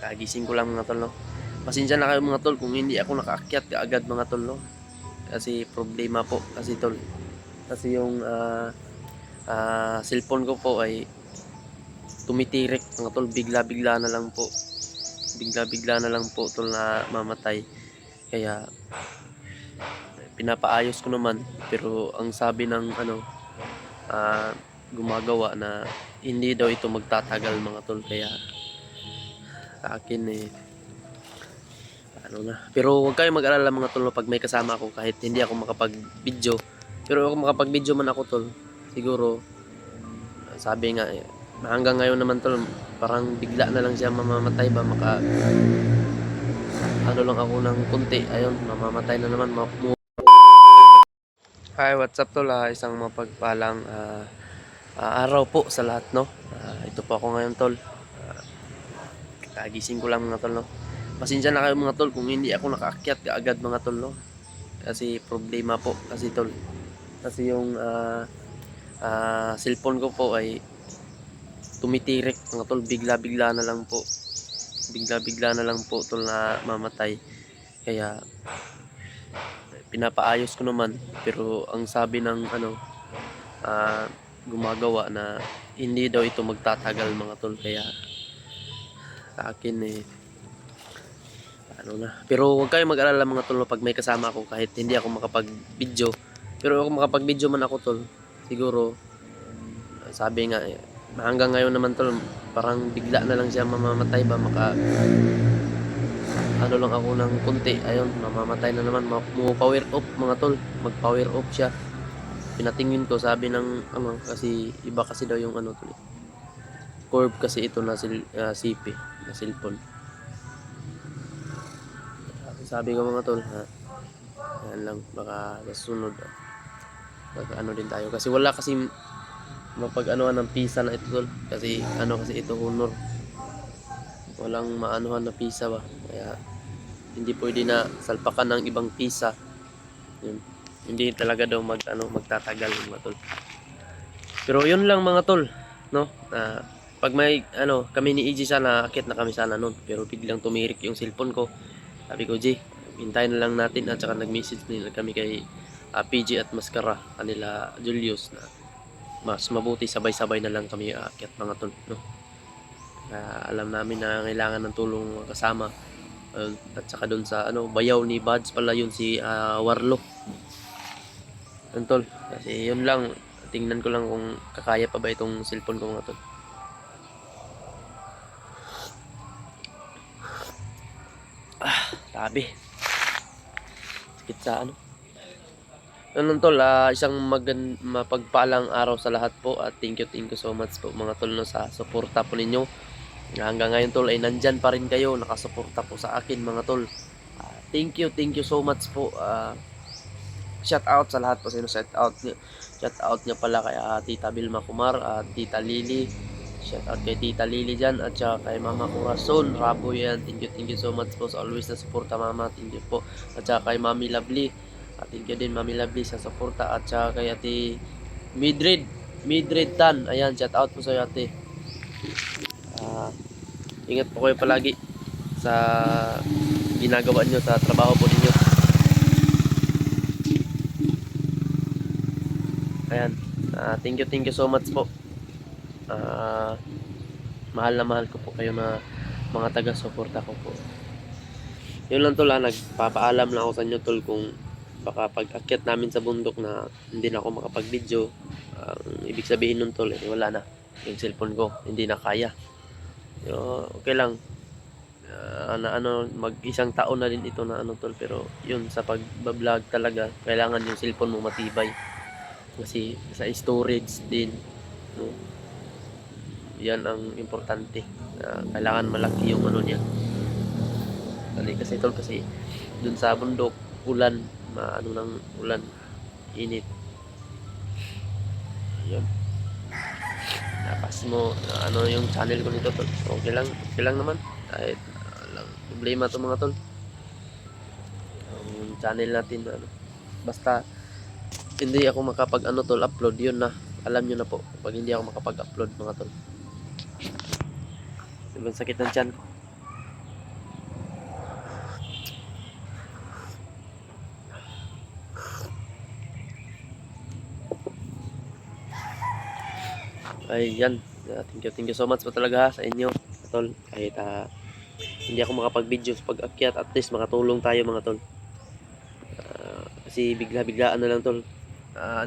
Kagising ko lang mga tol, no. Pasensya na kayo mga tol kung hindi ako nakaakyat kaagad mga tol, no. Kasi problema po kasi tol. Kasi yung cellphone ko po ay tumitirik mga tol, bigla-bigla na lang po. Bigla-bigla na lang po tol na mamatay. Kaya pinapaayos ko naman, pero ang sabi ng gumagawa na hindi daw ito magtatagal mga tol, kaya sa akin ano na. Pero huwag kayong mag-alala mga tol, pag may kasama ako kahit hindi ako makapag-video. Pero ako makapag-video man ako tol, siguro sabi nga hanggang ngayon naman tol, parang bigla na lang siya mamamatay ba, maka ano lang ako ng kunti, ayun mamamatay na naman. Hi, what's up tol? Isang mapagpalang araw po sa lahat, no. Ito po ako ngayon tol. Kagising ko lang mga tol, no. Pasensya na kayo mga tol kung hindi ako nakaakyat kaagad mga tol, no. Kasi problema po kasi tol. Kasi yung cellphone ko po ay tumitirik mga tol, bigla-bigla na lang po. Bigla-bigla na lang po tol na mamatay. Kaya pinapaayos ko naman, pero ang sabi ng gumagawa na hindi daw ito magtatagal mga tol, kaya sa akin ano na. Pero huwag kayong mag-alala mga tol, pag may kasama ako kahit hindi ako makapag-video. Pero ako makapag-video man ako tol, siguro sabi nga hanggang ngayon naman tol, parang bigla na lang siya mamamatay ba, maka ano lang ako ng kunti, ayun mamamatay na naman. Power off mga tol, mag power off siya. Pinatingin ko, sabi ng kasi iba kasi daw yung tol, curve kasi ito na CP na cellphone. Sabi ko mga tol, yan lang, baka susunod ano din tayo, kasi wala kasi mapag-anuhan ng pisa na ito tol, kasi kasi ito honor, walang maanuhan na pisa ba, kaya hindi pwede na salpakan ng ibang pisa. Yun, hindi talaga daw magtatagal mga tol. Pero yun lang mga tol, no. Pag may kami ni EJ sana, akit na kami sana noon, pero biglang tumirik yung cellphone ko. Sabi ko, G, hintayin na lang natin. At saka nag-message nila kami kay PG at Mascara, kanila Julius, na mas mabuti sabay-sabay na lang kami aakyat mga tol, no. Alam namin na kailangan ng tulong mga kasama. At saka doon sa bayaw ni Buds pala yun, si Warlo. Yun tol, kasi yun lang, tingnan ko lang kung kakaya pa ba itong cellphone ko mga tol. Sabi sakit sa yun lang tol. Isang mapagpalang araw sa lahat po, at thank you so much po mga tol, no, sa suporta po ninyo. Hanggang ngayon tol ay nandyan pa rin kayo, nakasuporta po sa akin mga tol. Thank you so much po. Shout out sa lahat po sa inyo. Shout out niya pala kay Tita Vilma Kumar at Tita Lily. Shout out kay Tita Lily dyan, at saka kay Mama Corazon Rabo yan. Thank you so much po sa always na suporta mama. Thank you po. At saka kay Mami Lovely. Thank you din Mami Lovely sa suporta. At saka kay Ate Midred Tan. Ayan, shout out po sa iyo ate. Ingat po kayo palagi sa ginagawa nyo, sa trabaho po ninyo. Ayan, thank you so much po. Mahal na mahal ko po kayo na mga taga-suporta ko po. Yun lang tol, nagpapaalam lang ako sa inyo tol, kung baka pag akyat namin sa bundok na hindi na ako makapag-video, ibig sabihin nun tol, wala na yung cellphone ko, hindi na kaya. Pero okay lang, mag-isang taon na din ito na tol, pero yun, sa pag-vlog talaga kailangan yung cellphone mo matibay, kasi sa storage din, no? Yan ang importante. Kailangan malaki yung niya. Kasi tol, kasi dun sa bundok, ulan, ng ulan, init. Yan. Tapos mo yung channel ko nito tol, okay lang naman, kahit lang problema to mga tol. Yung channel natin basta hindi ako makapag tol upload, yun na, alam nyo na po, pag hindi ako makapag upload mga tol. Sobrang sakit ng tiyan ko. Ay yan, thank you so much po talaga sa inyo tol. Kahit hindi ako makapag-video sa pag-akyat, at least makatulong tayo mga tol. Kasi bigla-biglaan na lang tol.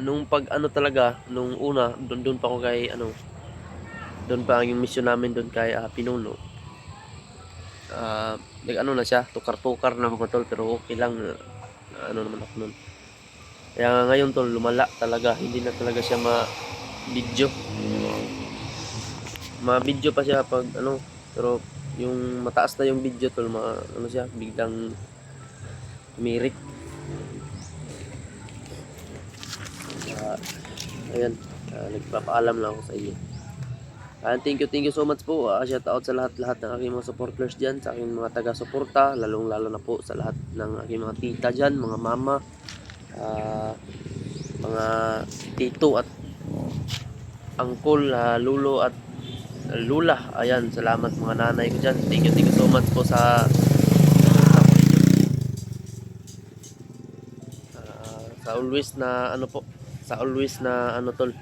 Nung pag ano talaga, nung una, doon pa ako kay doon pa ang yung mission namin doon kay Pinuno. Nag ano na siya, tukar-tukar na mga tol, pero okay lang. Ano naman ako nun. Kaya ngayon tol, lumala talaga, hindi na talaga siya ma-video. Ma-video pa siya pag ano, pero yung mataas na yung video tol, ano siya, biglang tumirik. Ayan, nagpapaalam lang ako sa inyo. Thank you so much po. Shout out sa lahat ng aking mga supporters dyan, sa aking mga taga-suporta, lalong-lalo na po sa lahat ng aking mga tita dyan, mga mama, mga tito at angkol, lulo at lula. Ayan, salamat mga nanay ko dyan. Thank you so much po sa always na ano po, sa always na ano tol,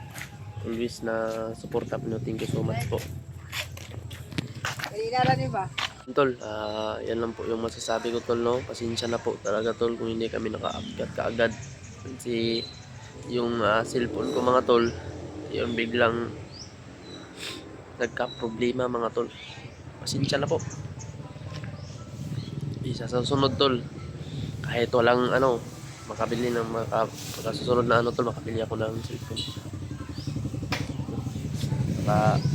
always na suporta po. Thank you so much po. Tol, yan lang po yung masasabi ko tol, no. Pasensya na po talaga tol kung hindi kami naka-upload kaagad. Kasi yung cellphone ko mga tol, yung biglang nagka-problema mga tol. Pasensya na po. Isa sa susunod tol, kahit walang ano, makabili ng susunod na ano tol, makabili ako ng cellphone.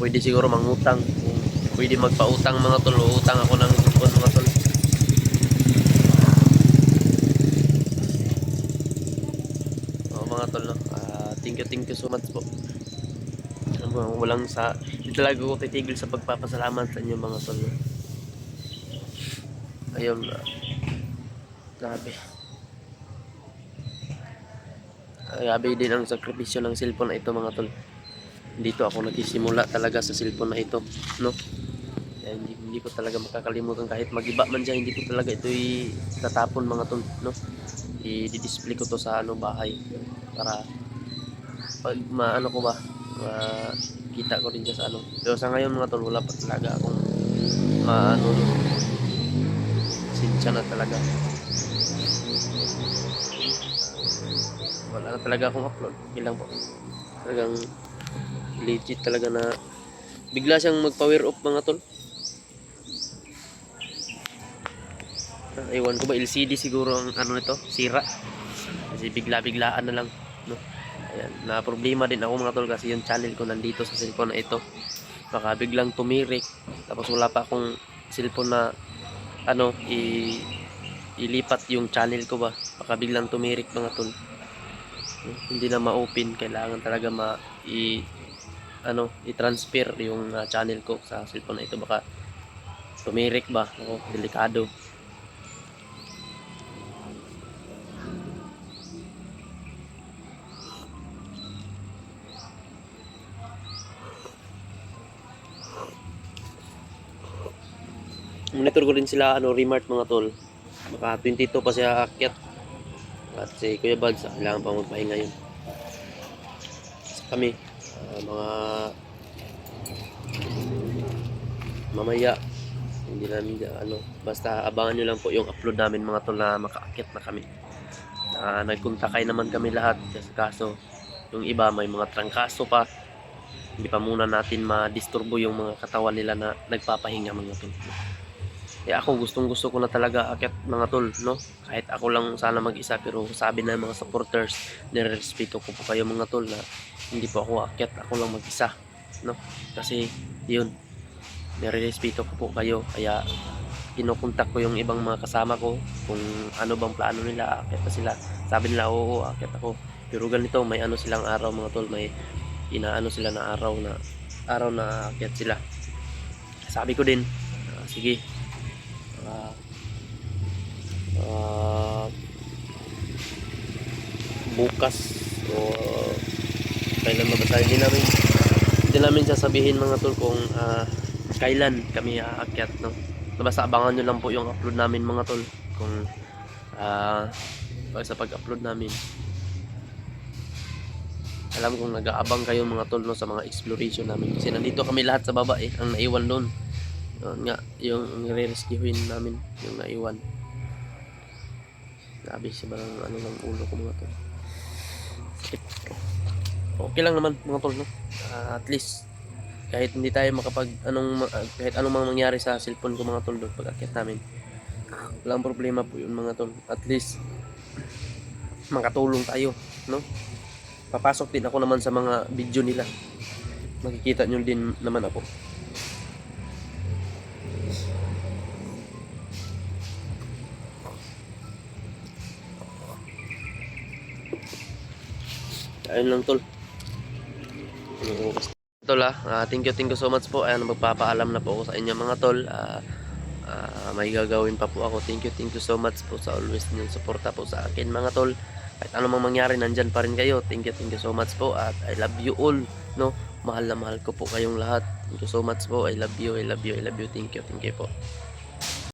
Pwede siguro mangutang, kung pwede magpautang mga tol, utang ako ng cellphone mga tol. Mga tol, no. Thank you so much po. Walang hindi talaga ako titigil sa pagpapasalamat sa inyo mga tol, no. Ayun, grabe din ang sakripisyo ng cellphone na ito mga tol. Dito ako nagsisimula talaga sa cellphone na ito, no. Kaya hindi ko talaga makakalimutan, kahit magiba man siya, hindi ko talaga ito itatapon mga tol, no. I-display ko to sa bahay para pag maano ko ba, kita ko rin siya sa Pero sa ngayon mga tol, wala pa talaga akong maano, sinsya na talaga. Wala na talaga akong upload. Ilang po. Talagang legit talaga na bigla siyang mag-power off mga tol. Ewan ko ba, LCD siguro ang nito, sira. Kasi bigla-biglaan na lang, no. Ayan, na problema din ako mga tol, kasi yung channel ko nandito sa cellphone na ito. Baka biglang tumirik, tapos wala pa akong cellphone na ilipat yung channel ko ba. Baka biglang tumirik mga tol. Hindi na ma-open, kailangan talaga i-transfer yung channel ko sa cellphone na ito, baka tumirik ba. Delikado. Monitor ko din sila Remart mga tol. Baka 22 pa siya aakyat. At si Kuya Bads, kailangan pa magpahinga yun. Kami, mga mamaya, hindi namin basta abangan nyo lang po yung upload namin mga tol, na makaakyat na kami. Nagkontakay naman kami lahat, kaso yung iba may mga trangkaso pa, hindi pa muna natin ma-disturbo yung mga katawan nila na nagpapahinga mga tol. Ako gustong-gusto ko na talaga akyat mga tol, no. Kahit ako lang sana mag-isa, pero sabi na mga supporters, nirespeto ko po kayo mga tol, na hindi po ako akyat, ako lang mag-isa, no. Kasi yun, nirespeto ko po kayo, kaya kinukontak ko yung ibang mga kasama ko kung ano bang plano nila, akyat na sila. Sabi nila, oo, akyat ako. Pero ganito, may silang araw mga tol, may inaano sila na araw na akyat sila. Sabi ko din, sige, bukas o kailan mabasa, hindi namin sasabihin mga tol kung kailan kami aakyat, no. Basta abangan nyo lang po yung upload namin mga tol, kung sa pag-upload namin. alam kong nag-aabang kayo mga tol, no, sa mga exploration namin kasi nandito kami lahat sa baba ang naiwan doon. Yun nga, yung i-rescuehin namin, yung naiwan. Grabe siya ba ng ano ng ulo ko mga tol. Sakit. Okay lang naman mga tol, no? At least kahit hindi tayo kahit anong mga mangyari sa cellphone ko mga tol doon pag akyat namin, walang problema po yun mga tol. At least makatulong tayo, no? Papasok din ako naman sa mga video nila, makikita nyo din naman ako. Ayun lang tol. Tol thank you so much po. Ayan, magpapaalam na po ako sa inyo mga tol. May gagawin pa po ako. Thank you so much po sa always ninyong suporta po sa akin mga tol. Kahit ano mang mangyari, nandyan pa rin kayo. Thank you so much po. At I love you all, no? Mahal na mahal ko po kayong lahat. Thank you so much po. I love you. Thank you po.